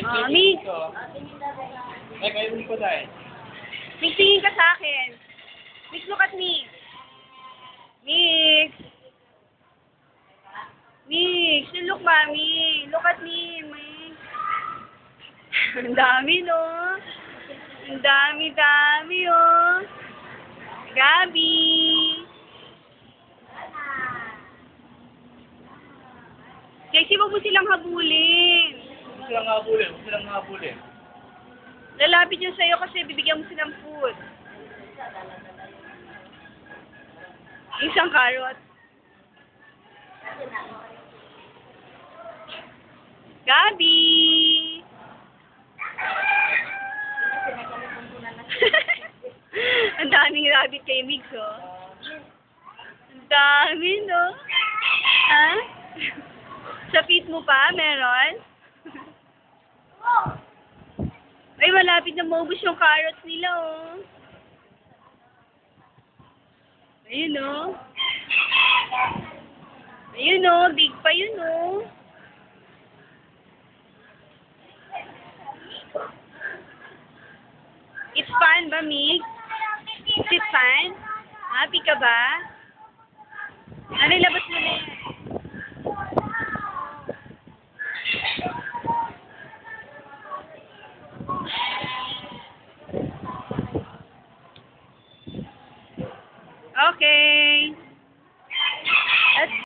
Mix. Ay, kayo mo pa dahil. Mix, tingin ka sa akin. Mix, look at me. Mix. Mix, you look, mommy. Look at me, Mix. Ang dami, no? Ang dami, oh. Gabi. Sexy, wag mo silang habulin. Huwag silang habulin, huwag silang habulin. Lalapit yun sa'yo kasi bibigyan mo silang food. Isang carrot. Gabi! Ang daming rabbit kay Mix, oh. Ang dami, no? Ha? Sa feet mo pa, meron? Ay, malapit na maubos yung carrots nila, oh. Ayun, oh. Ayun, oh. Big pa yun, oh. It's fun ba, Mig? Is it fun? Happy ka ba? Ano, labas mo na yan.